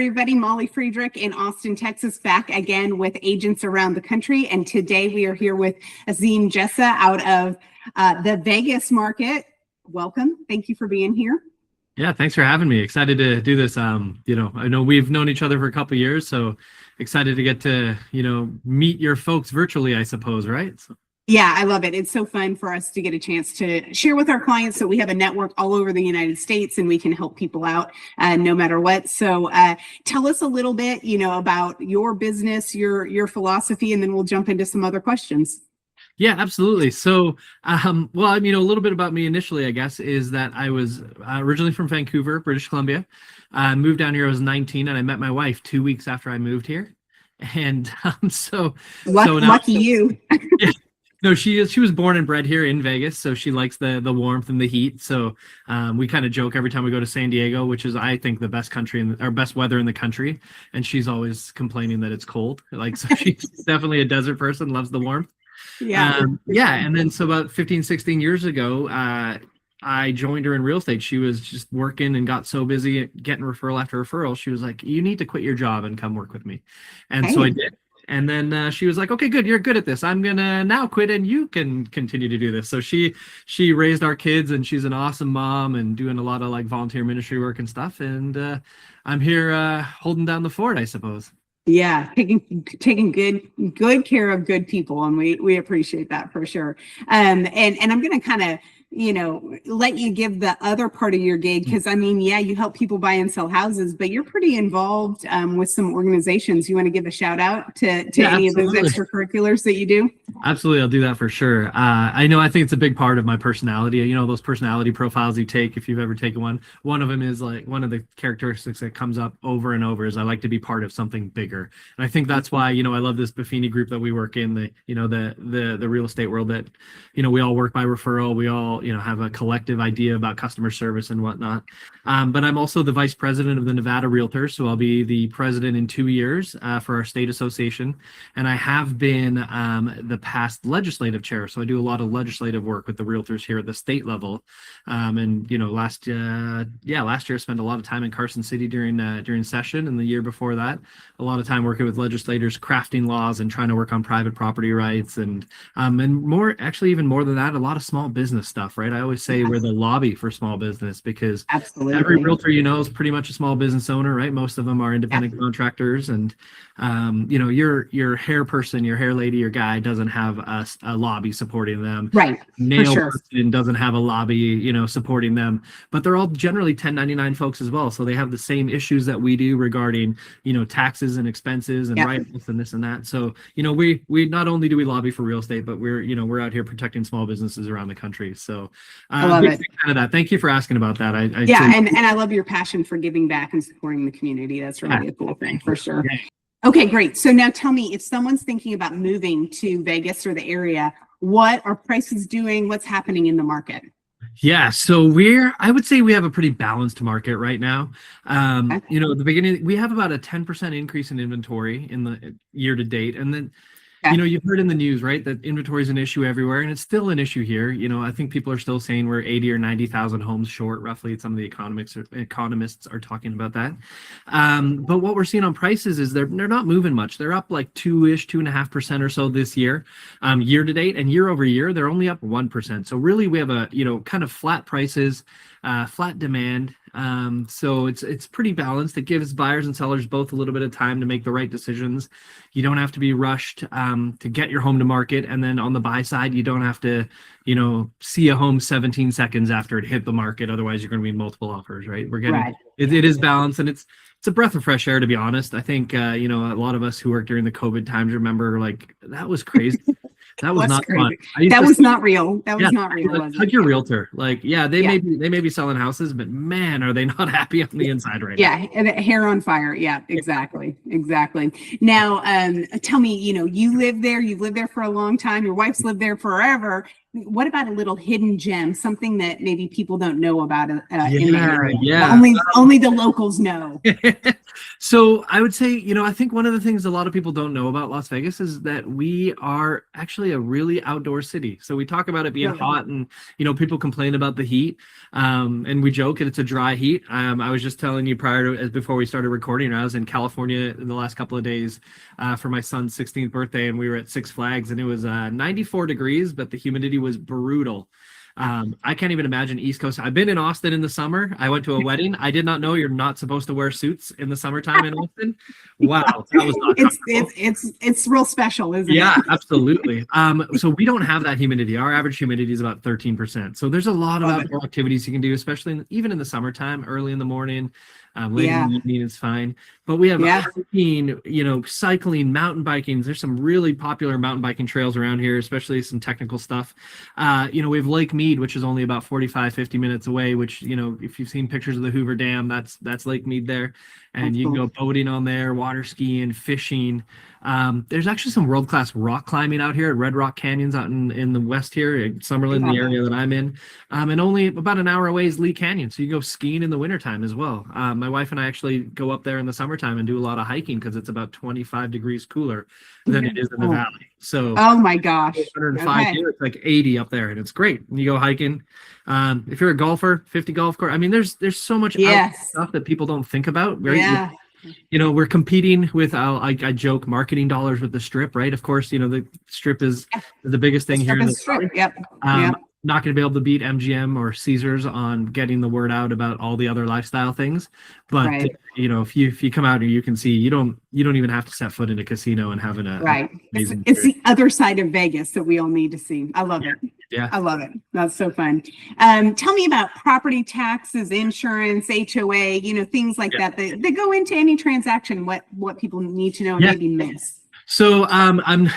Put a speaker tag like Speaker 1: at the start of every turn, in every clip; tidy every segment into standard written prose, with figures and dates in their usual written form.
Speaker 1: everybody. Molly Friedrich in Austin, Texas, back again with agents around the country. And today we are here with Azim Jessa out of the Vegas market. Welcome. Thank you for being here.
Speaker 2: Yeah, thanks for having me. Excited to do this. I know we've known each other for a couple of years, so excited to get to, meet your folks virtually, I suppose, right?
Speaker 1: Yeah, I love it. It's so fun for us to get a chance to share with our clients. So we have a network all over the United States and we can help people out no matter what. So tell us a little bit, about your business, your philosophy, and then we'll jump into some other questions.
Speaker 2: Yeah, absolutely. So, a little bit about me initially, I guess, is that I was originally from Vancouver, British Columbia. I moved down here, I was 19, and I met my wife 2 weeks after I moved here. And
Speaker 1: lucky you.
Speaker 2: Yeah. No, she was born and bred here in Vegas, so she likes the warmth and the heat. So we kind of joke every time we go to San Diego, which is, I think, the best best weather in the country. And she's always complaining that it's cold. So she's definitely a desert person, loves the warmth.
Speaker 1: Yeah.
Speaker 2: And then so about 15, 16 years ago, I joined her in real estate. She was just working and got so busy getting referral after referral. She was like, you need to quit your job and come work with me. And so I did. And then she was like, okay, good. You're good at this. I'm going to now quit and you can continue to do this. So she raised our kids and she's an awesome mom and doing a lot of volunteer ministry work and stuff. And I'm here holding down the fort, I suppose.
Speaker 1: Yeah, taking good care of good people, and we appreciate that for sure. And I'm going to kind of let you give the other part of your gig, because you help people buy and sell houses, but you're pretty involved with some organizations. You want to give a shout out to any of those extracurriculars that you do?
Speaker 2: Absolutely, I'll do that for sure. I think it's a big part of my personality. Those personality profiles you take, if you've ever taken one. One of them is one of the characteristics that comes up over and over is I like to be part of something bigger. And I think that's why, I love this Buffini group that we work in, the real estate world, that, we all work by referral. We all, have a collective idea about customer service and whatnot. But I'm also the vice president of the Nevada Realtors. So I'll be the president in 2 years for our state association. And I have been the past legislative chair. So I do a lot of legislative work with the realtors here at the state level. Last year I spent a lot of time in Carson City during session, and the year before that, a lot of time working with legislators, crafting laws and trying to work on private property rights and more, actually even more than that, a lot of small business stuff, right? I always say we're the lobby for small business, because every realtor is pretty much a small business owner, right? Most of them are independent contractors, and your hair person, your hair lady, your guy doesn't have a lobby supporting them.
Speaker 1: Right.
Speaker 2: Nail person doesn't have a lobby, supporting them, but they're all generally 1099 folks as well. So they have the same issues that we do regarding, taxes and expenses and write-offs and this and that. So, we not only do we lobby for real estate, but we're out here protecting small businesses around the country. So
Speaker 1: I love it.
Speaker 2: Kind of that. Thank you for asking about that.
Speaker 1: And I love your passion for giving back and supporting the community. That's really a cool thing for sure. Yeah. Okay, great. So now tell me, if someone's thinking about moving to Vegas or the area, what are prices doing? What's happening in the market?
Speaker 2: Yeah, so I would say we have a pretty balanced market right now. At the beginning, we have about a 10% increase in inventory in the year to date. And then, you've heard in the news, right, that inventory is an issue everywhere, and it's still an issue here. I think people are still saying we're 80 or 90,000 homes short, roughly. Some of the economists are talking about that. But what we're seeing on prices is they're not moving much. They're up 2.5% or so this year, year to date, and year over year, they're only up 1%. So really, we have a kind of flat prices, flat demand. So it's pretty balanced. It gives buyers and sellers both a little bit of time to make the right decisions. You don't have to be rushed to get your home to market. And then on the buy side, you don't have to, see a home 17 seconds after it hit the market. Otherwise, you're going to be multiple offers, right? We're getting it is balanced, and it's a breath of fresh air, to be honest. I think a lot of us who worked during the COVID times remember that was crazy. That was not fun.
Speaker 1: That was not real. That was not real.
Speaker 2: Like your realtor. They may be selling houses, but man, are they not happy on the inside right now?
Speaker 1: Yeah, and hair on fire. Yeah, exactly. Now, tell me, you live there. You've lived there for a long time. Your wife's lived there forever. what about a little hidden gem, something that maybe people don't know about in the
Speaker 2: Yeah,
Speaker 1: area?
Speaker 2: yeah.
Speaker 1: Only the locals know.
Speaker 2: So I would say, I think one of the things a lot of people don't know about Las Vegas is that we are actually a really outdoor city. So we talk about it being
Speaker 1: Really?
Speaker 2: hot, and people complain about the heat, and we joke that it's a dry heat. I was just telling you before we started recording, I was in California in the last couple of days for my son's 16th birthday, and we were at Six Flags, and it was 94 degrees, but the humidity was brutal. I can't even imagine East Coast. I've been in Austin in the summer. I went to a wedding. I did not know you're not supposed to wear suits in the summertime in Austin. Wow, that was not
Speaker 1: it's real special, isn't it?
Speaker 2: Yeah, absolutely. So we don't have that humidity. Our average humidity is about 13%. So there's a lot of outdoor activities you can do, especially even in the summertime, early in the morning. Late in the evening is fine, but we have hiking, cycling, mountain biking. There's some really popular mountain biking trails around here, especially some technical stuff. We have Lake Mead, which is only about 50 minutes away, which, if you've seen pictures of the Hoover Dam, that's Lake Mead there. And you can go boating on there, water skiing, fishing. There's actually some world-class rock climbing out here at Red Rock Canyons out in the west here, in Summerlin, the area that I'm in. And only about an hour away is Lee Canyon. So you go skiing in the wintertime as well. My wife and I actually go up there in the summertime and do a lot of hiking because it's about 25 degrees cooler than it is in the valley. So
Speaker 1: oh my gosh,
Speaker 2: 105 here, it's like 80 up there, and it's great. And you go hiking. If you're a golfer, 50 golf course. I mean, there's so much stuff that people don't think about, right?
Speaker 1: Yeah.
Speaker 2: We're competing with, I joke, marketing dollars with the Strip, right? Of course, the Strip is the biggest thing here in the
Speaker 1: Strip. Yep.
Speaker 2: Not going to be able to beat MGM or Caesars on getting the word out about all the other lifestyle things, but if you come out here, you can see you don't even have to set foot in a casino and having a
Speaker 1: it's the other side of Vegas that we all need to see. I love it.
Speaker 2: Yeah,
Speaker 1: I love it. That's so fun. Tell me about property taxes, insurance, HOA, things like that go into any transaction. What people need to know and maybe miss.
Speaker 2: So I'm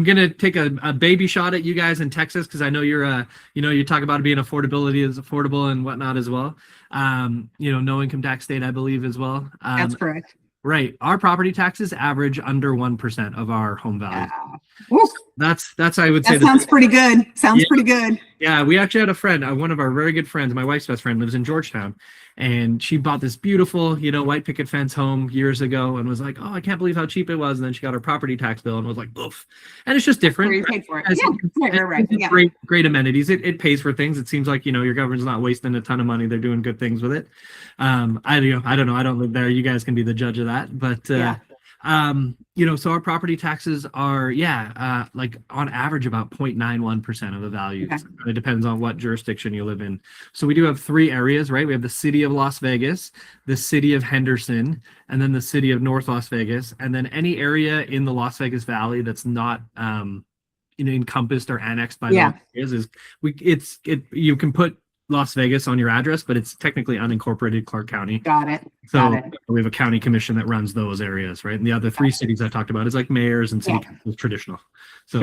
Speaker 2: gonna take a baby shot at you guys in Texas because I know you're you talk about it being affordability is affordable and whatnot as well. No income tax state, I believe, as well.
Speaker 1: That's correct.
Speaker 2: Right. Our property taxes average under 1% of our home value. That's I would say
Speaker 1: that sounds pretty good. Pretty good.
Speaker 2: Yeah, we actually had a friend, one of our very good friends, my wife's best friend, lives in Georgetown, and she bought this beautiful, white picket fence home years ago and was like, oh, I can't believe how cheap it was. And then she got her property tax bill and was like, oof. And it's just different.
Speaker 1: You paid for it.
Speaker 2: Right. Great amenities. It pays for things. It seems like, your government's not wasting a ton of money. They're doing good things with it. I don't know. I don't live there. You guys can be the judge of that. But so our property taxes are, like on average about 0.91% of the value. Okay. It depends on what jurisdiction you live in. So we do have 3 areas, right? We have the city of Las Vegas, the city of Henderson, and then the city of North Las Vegas. And then any area in the Las Vegas Valley that's not, encompassed or annexed by those areas you can put Las Vegas on your address, but it's technically unincorporated Clark County.
Speaker 1: Got it.
Speaker 2: We have a county commission that runs those areas, right? And the other 3 cities I talked about is like mayors and city councils, traditional. So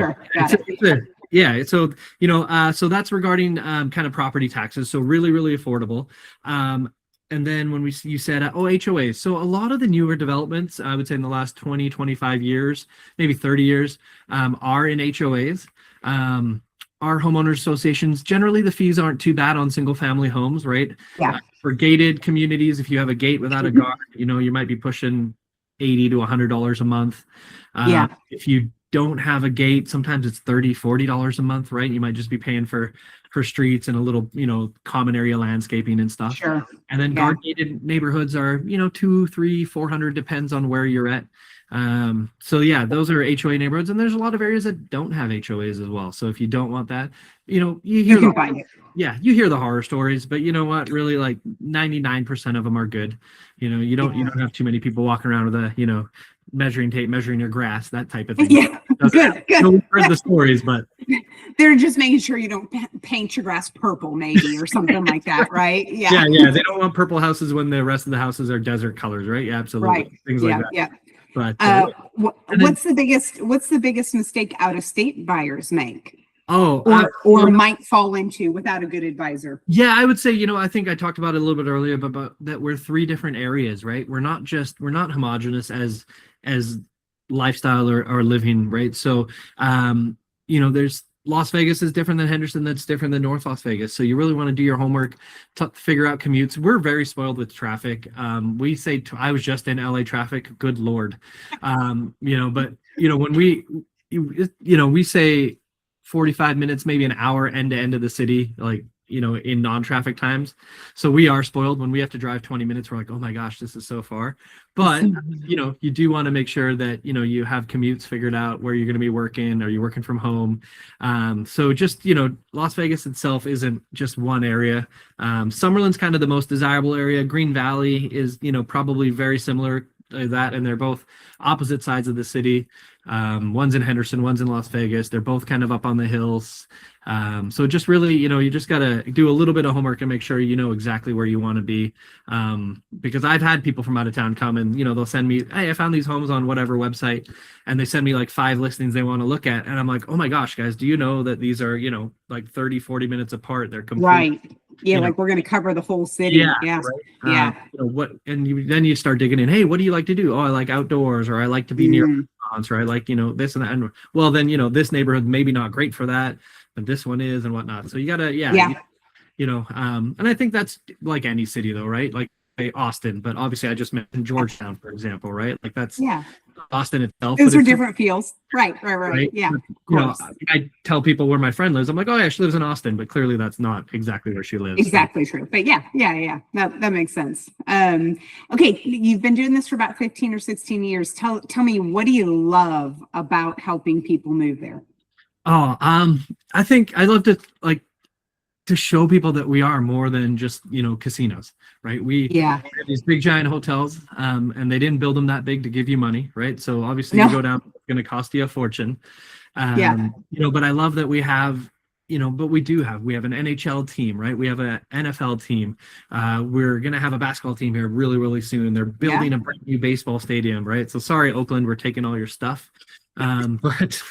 Speaker 2: so that's regarding kind of property taxes. So really, really affordable. And then when you said, HOAs. So a lot of the newer developments, I would say in the last 20, 25 years, maybe 30 years, are in HOAs. Our homeowners associations, generally the fees aren't too bad on single family homes, right?
Speaker 1: Yeah.
Speaker 2: For gated communities, if you have a gate without a guard, you might be pushing $80 to $100 a month. If you don't have a gate, sometimes it's $30, $40 a month, right? You might just be paying for streets and a little, common area landscaping and stuff.
Speaker 1: Sure.
Speaker 2: And then guard gated neighborhoods are, 200, 300, 400, depends on where you're at. Those are HOA neighborhoods, and there's a lot of areas that don't have HOAs as well. So if you don't want that, you hear you hear the horror stories, but you know what? Really, like 99% of them are good. You don't have too many people walking around with a measuring tape, measuring your grass, that type of thing.
Speaker 1: Yeah, good.
Speaker 2: We've heard the stories, but
Speaker 1: they're just making sure you don't paint your grass purple, maybe, or something like that, right?
Speaker 2: Yeah. They don't want purple houses when the rest of the houses are desert colors, right? Yeah, absolutely.
Speaker 1: Right.
Speaker 2: Things like that.
Speaker 1: Yeah.
Speaker 2: But
Speaker 1: what's the biggest mistake out of state buyers make?
Speaker 2: Or
Speaker 1: might fall into without a good advisor?
Speaker 2: Yeah, I would say, I think I talked about it a little bit earlier, about that we're 3 different areas, right? We're not homogenous as lifestyle or living, right? So, there's Las Vegas is different than Henderson. That's different than North Las Vegas. So you really want to do your homework to figure out commutes. We're very spoiled with traffic. We say I was just in LA traffic. Good Lord. But when we say 45 minutes, maybe an hour end to end of the city, like, in non-traffic times. So we are spoiled when we have to drive 20 minutes. We're like, oh my gosh, this is so far. But, you do want to make sure that, you have commutes figured out where you're going to be working. Are you working from home? So just, Las Vegas itself isn't just one area. Summerlin's kind of the most desirable area. Green Valley is, probably very similar to that. And they're both opposite sides of the city. One's in Henderson, one's in Las Vegas. They're both kind of up on the hills. So just really, you just got to do a little bit of homework and make sure you know exactly where you want to be. Because I've had people from out of town come and, they'll send me, hey, I found these homes on whatever website, and they send me like 5 listings they want to look at. And I'm like, oh my gosh, guys, do you know that these are, like 30, 40 minutes apart? They're complete.
Speaker 1: Right. Yeah. Like we're going to cover the whole city. Yeah.
Speaker 2: Right?
Speaker 1: Yeah.
Speaker 2: Then you start digging in. Hey, what do you like to do? Oh, I like outdoors, or I like to be near restaurants, or I like, this and that. And well, then, this neighborhood maybe not great for that, but this one is, and whatnot. So you gotta, and I think that's like any city though, right? Like Austin, but obviously I just mentioned Georgetown, for example, right? Like that's Austin itself.
Speaker 1: Those are different feels. Right. Yeah.
Speaker 2: I tell people where my friend lives. I'm like, oh yeah, she lives in Austin, but clearly that's not exactly where she lives.
Speaker 1: Exactly true. But yeah. That makes sense. Okay. You've been doing this for about 15 or 16 years. Tell me, what do you love about helping people move there?
Speaker 2: Oh, I think I love to show people that we are more than just, casinos, right? We have these big giant hotels, and they didn't build them that big to give you money, right? So obviously you go down, it's going to cost you a fortune. But I love that we have, we have an NHL team, right? We have an NFL team. We're going to have a basketball team here really, really soon. They're building a brand new baseball stadium, right? So sorry, Oakland, we're taking all your stuff. But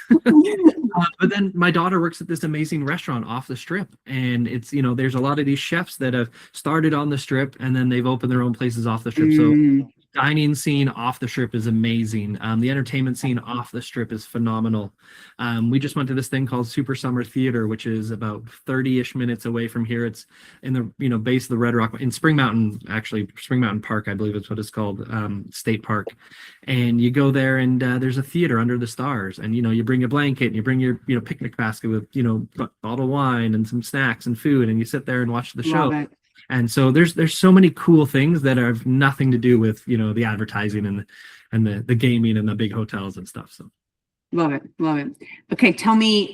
Speaker 2: then my daughter works at this amazing restaurant off the strip, and it's, there's a lot of these chefs that have started on the strip and then they've opened their own places off the strip. So dining scene off the strip is amazing. The entertainment scene off the strip is phenomenal. We just went to this thing called Super Summer Theater, which is about 30-ish minutes away from here. It's in the base of the Red Rock in Spring Mountain Park, I believe it's what it's called, State Park. And you go there and there's a theater under the stars, and you bring a blanket and you bring your picnic basket with bottled wine and some snacks and food, and you sit there and watch the show. And so there's so many cool things that have nothing to do with the advertising and the gaming and the big hotels and stuff. So
Speaker 1: love it. Okay, tell me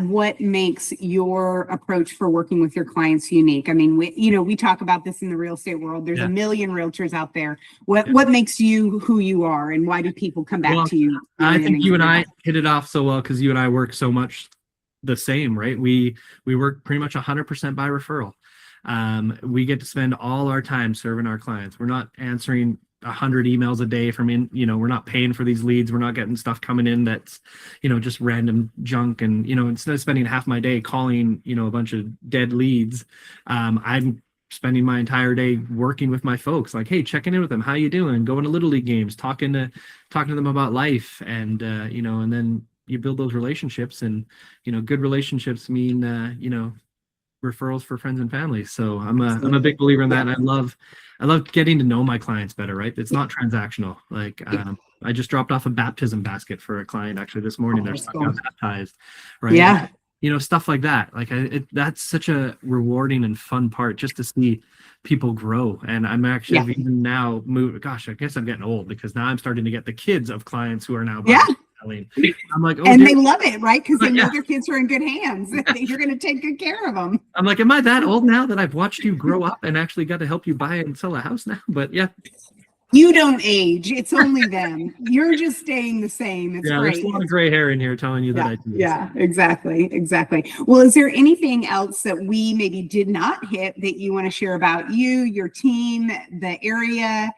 Speaker 1: what makes your approach for working with your clients unique. I mean, we talk about this in the real estate world. There's a million realtors out there. What makes you who you are, and why do people come back to you?
Speaker 2: I think you and I hit it off so well because you and I work so much the same, right? We work pretty much 100% by referral. We get to spend all our time serving our clients. We're not answering 100 emails a day we're not paying for these leads. We're not getting stuff coming in that's, just random junk. And, instead of spending half my day calling, a bunch of dead leads, I'm spending my entire day working with my folks, like, hey, checking in with them. How you doing? Going to Little League games, talking to them about life. And, and then you build those relationships, and, good relationships mean, referrals for friends and family. So I'm a big believer in that. And I love getting to know my clients better, right? It's not transactional. Like I just dropped off a baptism basket for a client actually this morning. They're got baptized, right?
Speaker 1: Yeah.
Speaker 2: Stuff like that. Like that's such a rewarding and fun part, just to see people grow. And I'm actually even now I guess I'm getting old, because now I'm starting to get the kids of clients who are now I'm like,
Speaker 1: and they love it, right? Because they know their kids are in good hands. You're going to take good care of them.
Speaker 2: I'm like, am I that old now that I've watched you grow up and actually got to help you buy and sell a house now? But yeah.
Speaker 1: You don't age. It's only them. You're just staying the same. It's great.
Speaker 2: There's a lot of gray hair in here telling you that I do.
Speaker 1: Yeah, exactly. Well, is there anything else that we maybe did not hit that you want to share about you, your team, the area?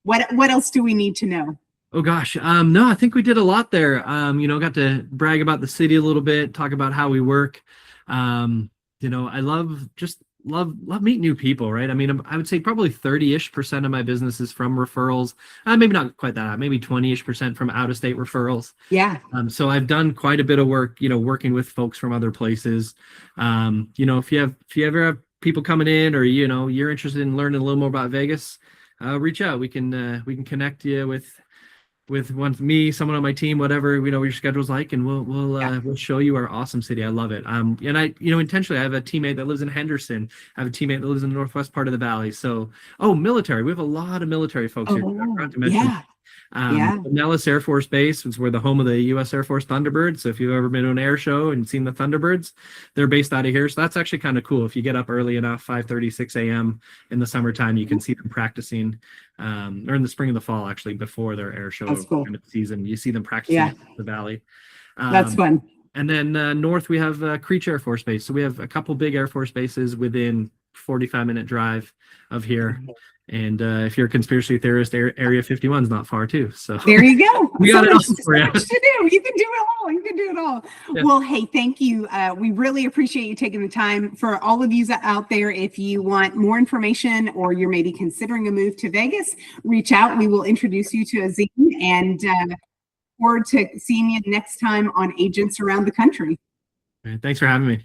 Speaker 1: What else do we need to know?
Speaker 2: Oh gosh. No, I think we did a lot there. Got to brag about the city a little bit, talk about how we work. I love just love meet new people, right? I mean, I would say probably 30-ish% of my business is from referrals. Maybe not quite that, maybe 20-ish% from out of state referrals.
Speaker 1: Yeah.
Speaker 2: So I've done quite a bit of work, working with folks from other places. If you ever have people coming in, or you're interested in learning a little more about Vegas, reach out. We can connect you with me, someone on my team, whatever what your schedule's like, and we'll show you our awesome city. I love it. And I intentionally, I have a teammate that lives in Henderson. I have a teammate that lives in the northwest part of the valley. So, military. We have a lot of military folks here. I forgot to mention.
Speaker 1: Yeah. Yeah.
Speaker 2: Nellis Air Force Base is where the home of the U.S. Air Force Thunderbirds. So if you've ever been to an air show and seen the Thunderbirds, they're based out of here. So that's actually kind of cool. If you get up early enough, 5:30, 6 a.m. in the summertime, you can see them practicing, or in the spring and the fall, actually, before their air show
Speaker 1: cool.
Speaker 2: season. You see them practicing in the valley.
Speaker 1: That's fun.
Speaker 2: And then north, we have Creech Air Force Base. So we have a couple big Air Force bases within 45-minute drive of here. And if you're a conspiracy theorist, Area 51 is not far too. So
Speaker 1: there you go.
Speaker 2: We got it all
Speaker 1: for you. You can do it all. You can do it all. Yeah. Well, hey, thank you. We really appreciate you taking the time. For all of you out there, if you want more information or you're maybe considering a move to Vegas, reach out. We will introduce you to Azim, and forward to seeing you next time on Agents Around the Country.
Speaker 2: Thanks for having me.